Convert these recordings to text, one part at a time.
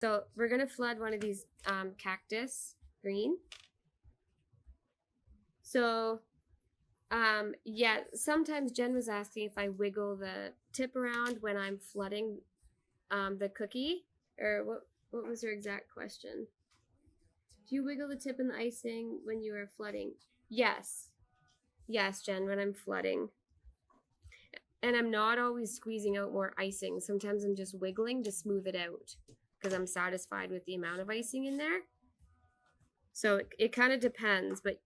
So we're going to flood one of these cactus green. So, yeah, sometimes Jen was asking if I wiggle the tip around when I'm flooding the cookie. Or what was your exact question? Do you wiggle the tip in the icing when you are flooding? Yes. Yes, Jen, when I'm flooding. And I'm not always squeezing out more icing. Sometimes I'm just wiggling to smooth it out because I'm satisfied with the amount of icing in there. So it kind of depends, but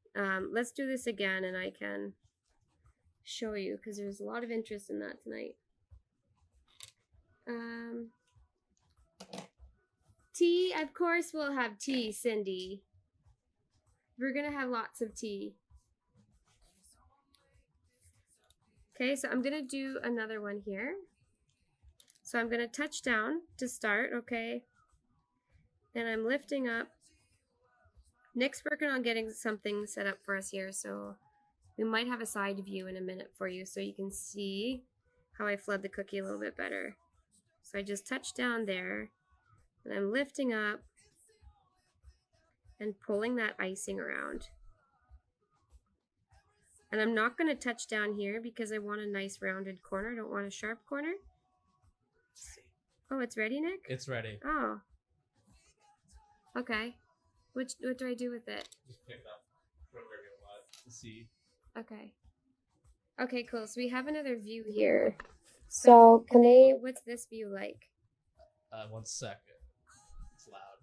let's do this again and I can show you because there's a lot of interest in that tonight. Tea, of course we'll have tea, Cindy. We're gonna have lots of tea. Okay, so I'm gonna do another one here. So I'm gonna touch down to start, okay? And I'm lifting up. Nick's working on getting something set up for us here, so we might have a side view in a minute for you so you can see how I flood the cookie a little bit better. So I just touch down there, and I'm lifting up and pulling that icing around. And I'm not going to touch down here because I want a nice rounded corner. I don't want a sharp corner. Oh, it's ready, Nick? It's ready. Oh. Okay. What do I do with it? Just pick it up wherever you want to see. Okay. Okay, cool. So we have another view here. So what's this view like? 1 second. It's loud.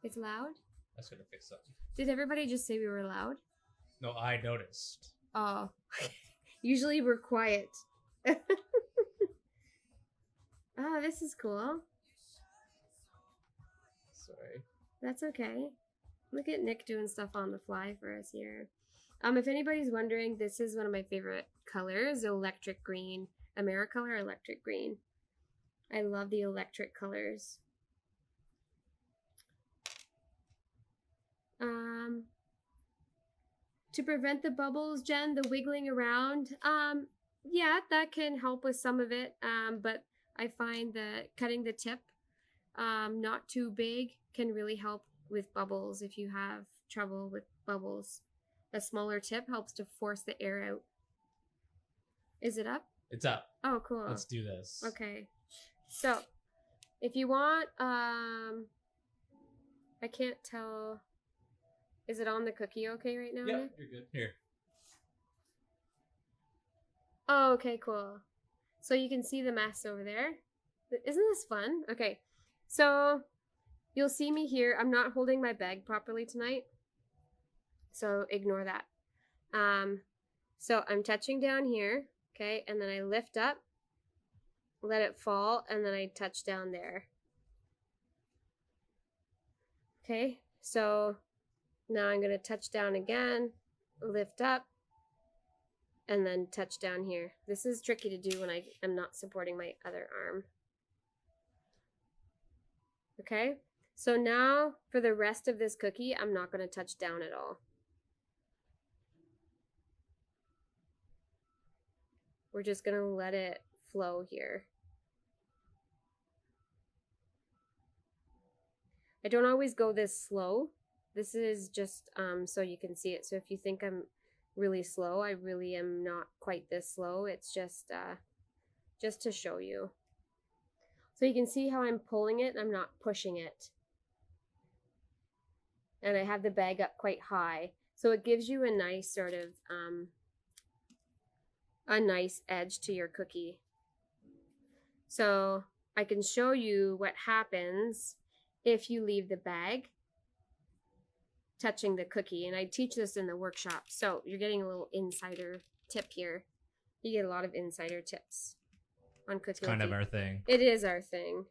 It's loud? I was gonna fix something. Did everybody just say we were loud? No, I noticed. Oh. Usually we're quiet. Oh, this is cool. Sorry. That's okay. Look at Nick doing stuff on the fly for us here. If anybody's wondering, this is one of my favorite colors, electric green. AmeriColor electric green. I love the electric colors. To prevent the bubbles, Jen, the wiggling around, yeah, that can help with some of it, but I find that cutting the tip not too big can really help with bubbles if you have trouble with bubbles. A smaller tip helps to force the air out. Is it up? It's up. Oh, cool. Let's do this. Okay. So, if you want, I can't tell. Is it on the cookie okay right now? Yeah, Nick? you're good. Here. Oh, okay, cool. So you can see the mess over there. Isn't this fun? Okay. So, you'll see me here. I'm not holding my bag properly tonight. So, ignore that. So I'm touching down here, okay? And then I lift up, let it fall, and then I touch down there. Okay? So now I'm going to touch down again, lift up, and then touch down here. This is tricky to do when I am not supporting my other arm. Okay? So now for the rest of this cookie, I'm not going to touch down at all. We're just going to let it flow here. I don't always go this slow. This is just so you can see it. So if you think I'm really slow, I really am not quite this slow. It's just to show you. So you can see how I'm pulling it and I'm not pushing it. And I have the bag up quite high. So it gives you a nice sort of, a nice edge to your cookie. So I can show you what happens if you leave the bag touching the cookie. And I teach this in the workshop. So you're getting a little insider tip here. You get a lot of insider tips on cookie. It's kind of our thing. It is our thing.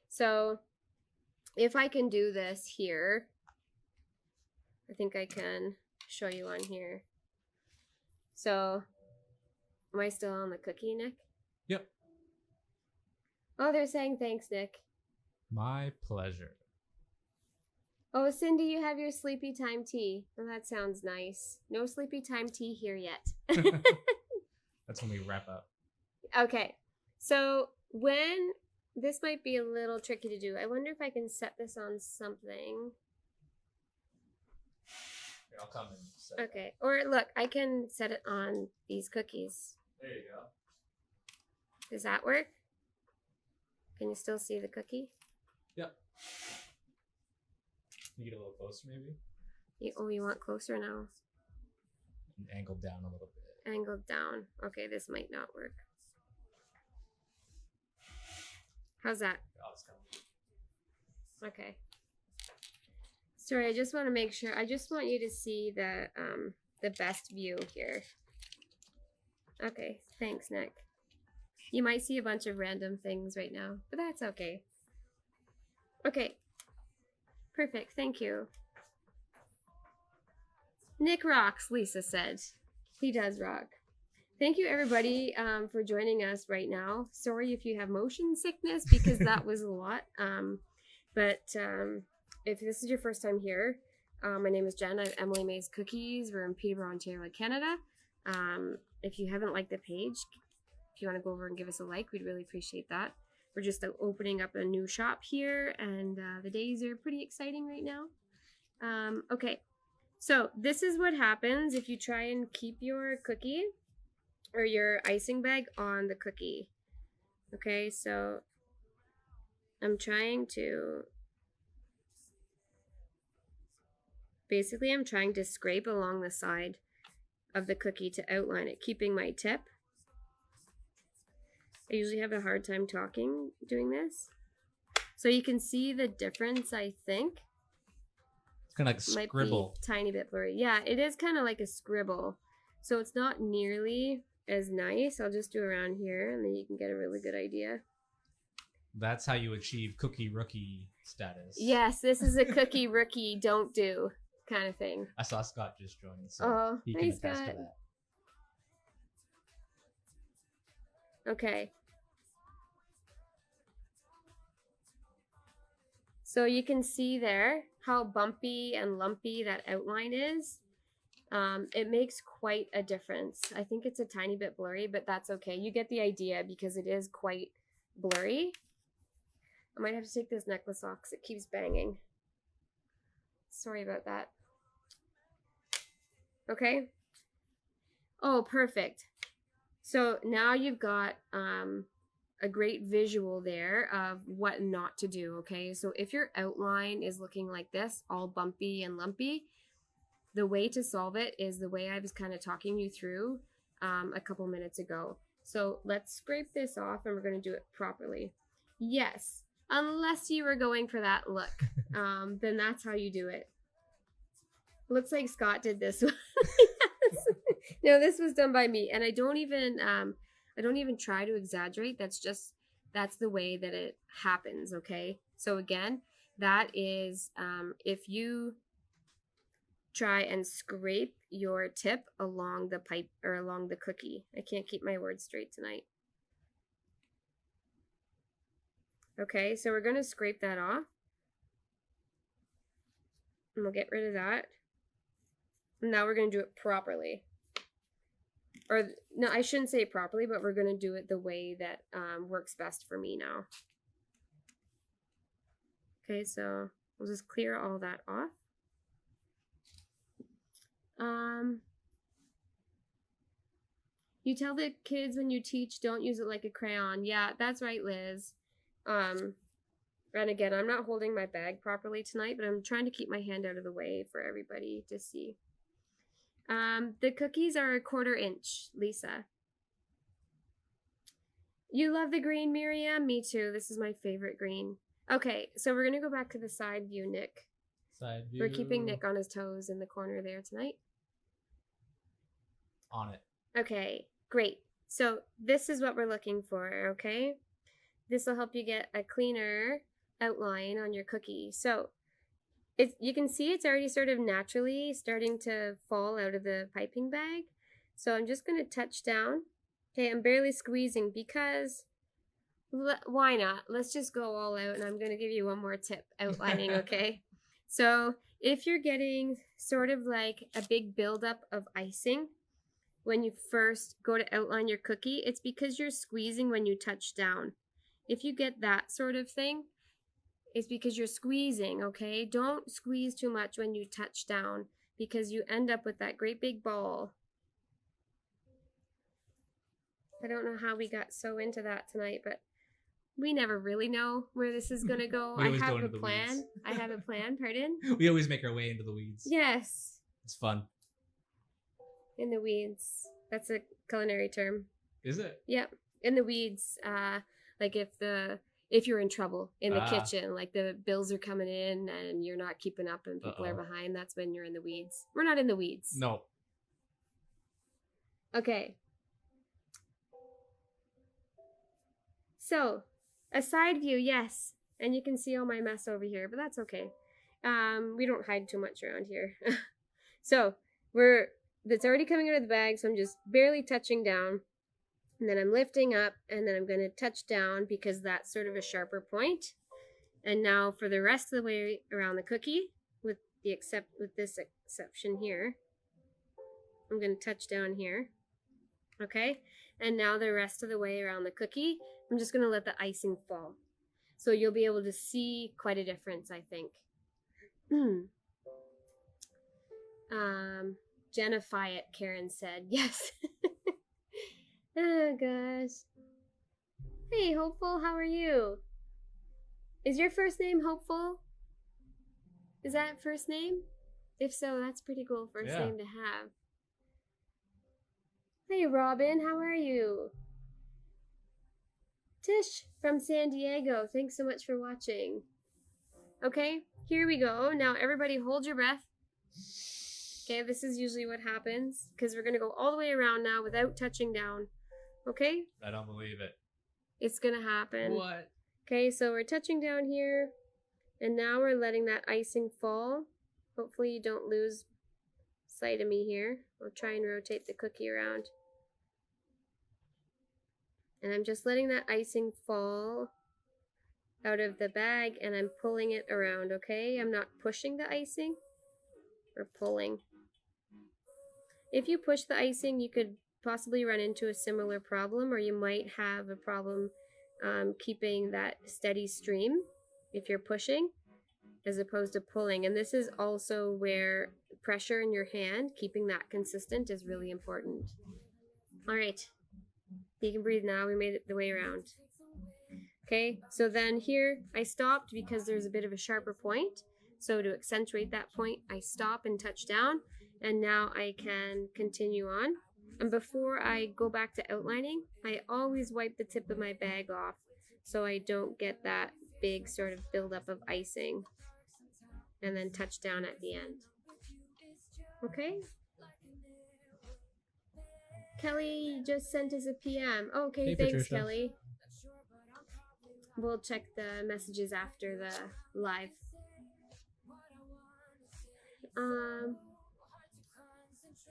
So if I can do this here, I think I can show you on here. So am I still on the cookie, Nick? Yep. Oh, they're saying thanks, Nick. My pleasure. Oh, Cindy, you have your sleepy time tea. Well, that sounds nice. No sleepy time tea here yet. That's when we wrap up. Okay. So when This might be a little tricky to do. I wonder if I can set this on something. Here, I'll come and set it Okay. Or look, I can set it on these cookies. up. There you go. Does that work? Can you still see the cookie? Yep. You get a little closer, maybe? You want closer now? And angled down a little bit. Angled down. Okay, this might not work. How's that? Oh, it's coming. Okay. Sorry, I just want to make sure. I just want you to see the best view here. Okay, thanks, Nick. You might see a bunch of random things right now, but that's okay. Okay. Perfect, thank you. Nick rocks, Lisa said. He does rock. Thank you, everybody, for joining us right now. Sorry if you have motion sickness, because that was a lot. If this is your first time here, my name is Jen. I'm Emily May's Cookies. We're in Peterborough, Ontario, Canada. If you haven't liked the page, if you want to go over and give us a like, we'd really appreciate that. We're just opening up a new shop here, and the days are pretty exciting right now. Okay, so this is what happens if you try and keep your cookie or your icing bag on the cookie. Okay, so I'm trying to scrape along the side of the cookie to outline it, keeping my tip. I usually have a hard time doing this. So you can see the difference, I think. It's kind of like a scribble. Might be a tiny bit blurry. Yeah, it is kind of like a scribble. So it's not nearly as nice. I'll just do around here, and then you can get a really good idea. That's how you achieve cookie rookie status. Yes, this is a cookie rookie don't do kind of thing. I saw Scott just join, so he can attest to that. Okay. So you can see there how bumpy and lumpy that outline is. It makes quite a difference. I think it's a tiny bit blurry, but that's okay. You get the idea because it is quite blurry. I might have to take this necklace off because it keeps banging. Sorry about that. Okay. Oh, perfect. So now you've got a great visual there of what not to do, okay? So if your outline is looking like this, all bumpy and lumpy, the way to solve it is the way I was kind of talking you through a couple minutes ago. So let's scrape this off, and we're going to do it properly. Yes, unless you were going for that look, then that's how you do it. Looks like Scott did this one. Yes. No, this was done by me, and I don't even try to exaggerate. That's the way that it happens. Okay. So again, that is if you try and scrape your tip along the pipe or along the cookie. I can't keep my words straight tonight. Okay, so we're going to scrape that off. And we'll get rid of that. And now we're going to do it properly. Or, no, I shouldn't say it properly, but we're going to do it the way that works best for me now. Okay, so we'll just clear all that off. You tell the kids when you teach, don't use it like a crayon. Yeah, that's right, Liz. And again, I'm not holding my bag properly tonight, but I'm trying to keep my hand out of the way for everybody to see. The cookies are 1/4 inch, Lisa. You love the green, Miriam? Me too. This is my favorite green. Okay, so we're going to go back to the side view, Nick. Side view. We're keeping Nick on his toes in the corner there tonight. On it. Okay, great. So this is what we're looking for, okay? This will help you get a cleaner outline on your cookie. So you can see it's already sort of naturally starting to fall out of the piping bag. So I'm just going to touch down. Okay, I'm barely squeezing because why not? Let's just go all out, and I'm going to give you one more tip outlining, okay? So if you're getting sort of like a big buildup of icing when you first go to outline your cookie, it's because you're squeezing when you touch down. if you get that sort of thing, it's because you're squeezing, okay? Don't squeeze too much when you touch down because you end up with that great big ball. I don't know how we got so into that tonight, but we never really know where this is going to go. We I always go have a into the plan. weeds. I have a plan, pardon? We always make our way into the weeds. Yes, It's fun. in the weeds. That's a culinary term. Is it? Yep, in the weeds. Like if you're in trouble in the kitchen, like the bills are coming in and you're not keeping up and people are behind, that's when you're in the weeds. We're not in the weeds. No. Okay. So, a side view, yes. And you can see all my mess over here, but that's okay. We don't hide too much around here. So, that's already coming out of the bag, so I'm just barely touching down. And then I'm lifting up, and then I'm going to touch down because that's sort of a sharper point. And now for the rest of the way around the cookie, with this exception here, I'm going to touch down here. Okay? And now the rest of the way around the cookie, I'm just going to let the icing fall. So you'll be able to see quite a difference, I think. Genify it, Karen said. Yes. Oh, gosh. Hey, Hopeful, how are you? Is your first name Hopeful? Is that first name? If so, that's pretty cool first name to have. Hey, Robin, how are you? Tish from San Diego, thanks so much for watching. Okay, here we go. Now, everybody hold your breath. Okay, this is usually what happens because we're going to go all the way around now without touching down. Okay? I don't believe it. It's going to happen. What? Okay, so we're touching down here, and now we're letting that icing fall. Hopefully you don't lose sight of me here. I'll try and rotate the cookie around. And I'm just letting that icing fall out of the bag, and I'm pulling it around, okay? I'm not pushing the icing, or pulling. If you push the icing, you could possibly run into a similar problem, or you might have a problem keeping that steady stream if you're pushing as opposed to pulling. And this is also where pressure in your hand, keeping that consistent, is really important. All right, you can breathe now. We made it the way around. Okay, so then here I stopped because there's a bit of a sharper point. So to accentuate that point, I stop and touch down, and now I can continue on. And before I go back to outlining, I always wipe the tip of my bag off so I don't get that big sort of buildup of icing, and then touch down at the end. Okay? Kelly just sent us a PM. Okay, hey, thanks, Patricia. Kelly. We'll check the messages after the live.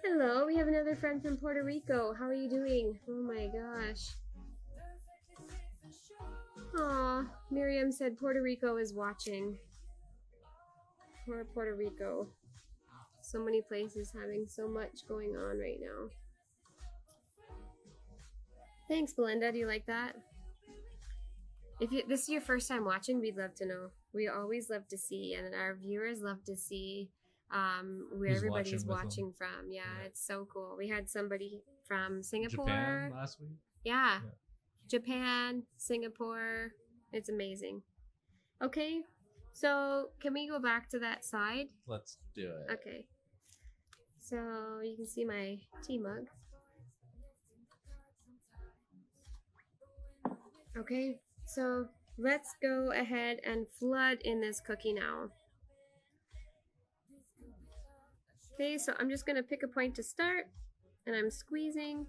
Hello, we have another friend from Puerto Rico. How are you doing? Oh my gosh. Aw, Miriam said Puerto Rico is watching. Poor Puerto Rico. So many places having so much going on right now. Thanks, Belinda. Do you like that? If this is your first time watching, we'd love to know. We always love to see, and our viewers love to see where Who's everybody's watching watching from. Yeah, it's so cool. We had somebody from Singapore. Japan last week? Yeah. Japan, Singapore. It's amazing. Okay, so can we go back to that side? Let's do it. Okay. So you can see my tea mug. Okay, so let's go ahead and flood in this cookie now. Okay, so I'm just going to pick a point to start, and I'm squeezing.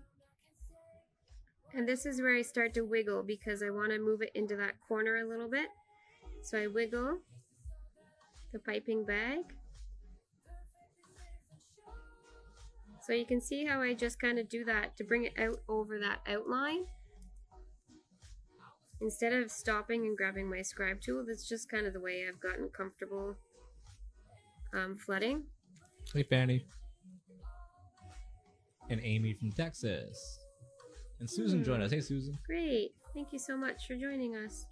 And this is where I start to wiggle because I want to move it into that corner a little bit. So I wiggle the piping bag. So you can see how I just kind of do that to bring it out over that outline. Instead of stopping and grabbing my scribe tool, that's just kind of the way I've gotten comfortable flooding. Hey, Fanny. And Amy from Texas. And Susan joined us. Hey, Susan. Great. Thank you so much for joining us.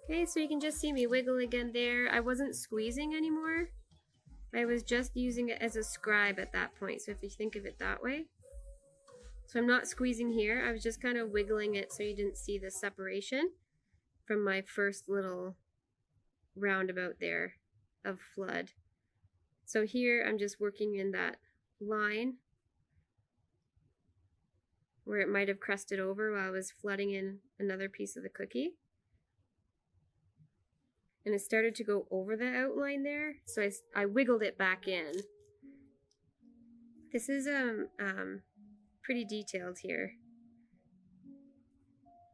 Okay, so you can just see me wiggle again there. I wasn't squeezing anymore. I was just using it as a scribe at that point, so if you think of it that way. So I'm not squeezing here, I was just kind of wiggling it so you didn't see the separation from my first little roundabout there of flood. So here I'm just working in that line where it might have crusted over while I was flooding in another piece of the cookie. And it started to go over the outline there, so I wiggled it back in. This is pretty detailed here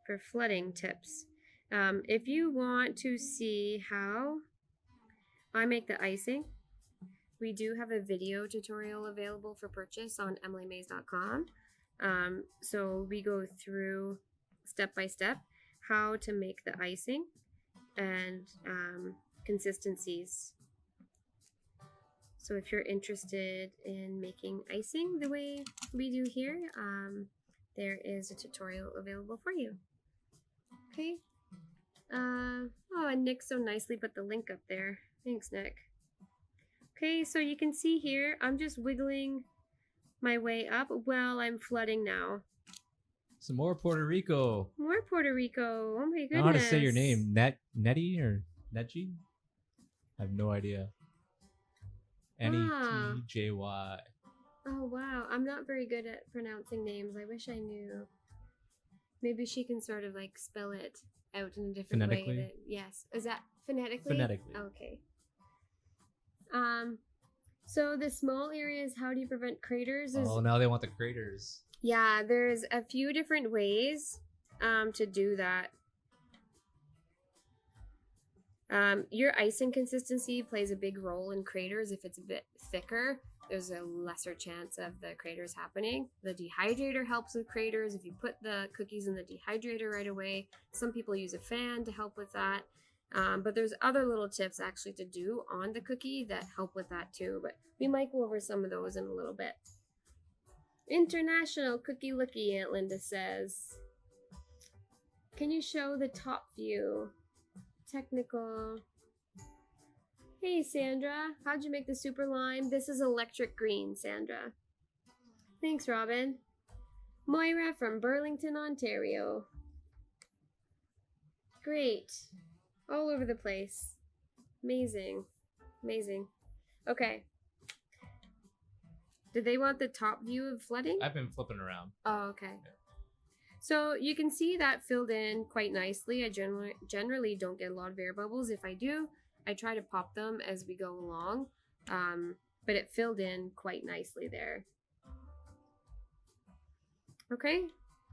for flooding tips. If you want to see how I make the icing, we do have a video tutorial available for purchase on emilymays.com. So we go through step by step how to make the icing and consistencies. So if you're interested in making icing the way we do here, there is a tutorial available for you. Okay. Oh, and Nick so nicely put the link up there. Thanks, Nick. Okay, so you can see here, I'm just wiggling my way up. Well, I'm flooding now. Some more Puerto Rico. More Puerto Rico. Oh my goodness. I don't know how to say your name. Nettie or Netji? I have no idea. Netjy. Oh wow, I'm not very good at pronouncing names. I wish I knew. Maybe she can sort of like spell it out in a different Phonetically? way. Yes. Is that phonetically? Phonetically. Okay. So the small areas, how do you prevent craters? Oh, now they want the craters. Yeah, there's a few different ways to do that. Your icing consistency plays a big role in craters. If it's a bit thicker, there's a lesser chance of the craters happening. The dehydrator helps with craters. If you put the cookies in the dehydrator right away, some people use a fan to help with that. But there's other little tips actually to do on the cookie that help with that too. But we might go over some of those in a little bit. International Cookie Lookie, Aunt Linda says. Can you show the top view? Technical. Hey Sandra, how'd you make the super lime? This is electric green, Sandra. Thanks, Robin. Moira from Burlington, Ontario. Great. All over the place. Amazing. Amazing. Okay. Did they want the top view of flooding? I've been flipping around. Oh, okay. Yeah. So you can see that filled in quite nicely. I generally don't get a lot of air bubbles. If I do, I try to pop them as we go along. But it filled in quite nicely there. Okay,